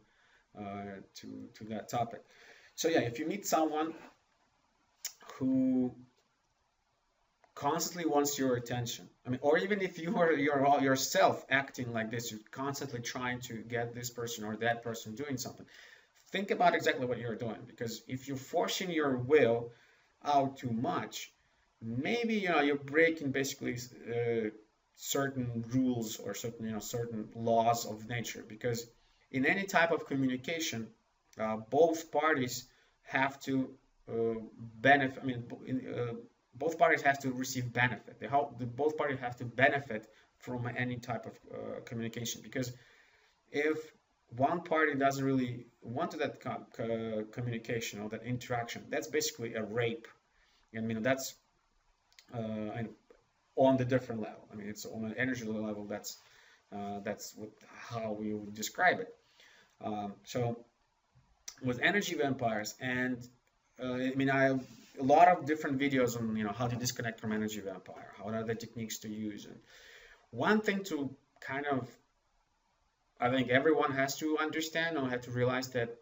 that topic. So yeah, if you meet someone who constantly wants your attention, I mean, or even if you are yourself acting like this, you're constantly trying to get this person or that person doing something, think about exactly what you're doing. Because if you're forcing your will out too much, maybe you're breaking basically certain rules or certain laws of nature. Because in any type of communication, both parties have to benefit. I mean, both parties have to receive benefit. Both parties have to benefit from any type of communication. Because if one party doesn't really want that communication or that interaction, that's basically a rape. I mean, that's on the different level. I mean, it's on an energy level. That's how we would describe it. So with energy vampires. And I mean, I have a lot of different videos on how to disconnect from energy vampire, what are the techniques to use. And one thing to kind of, I think everyone has to understand or have to realize that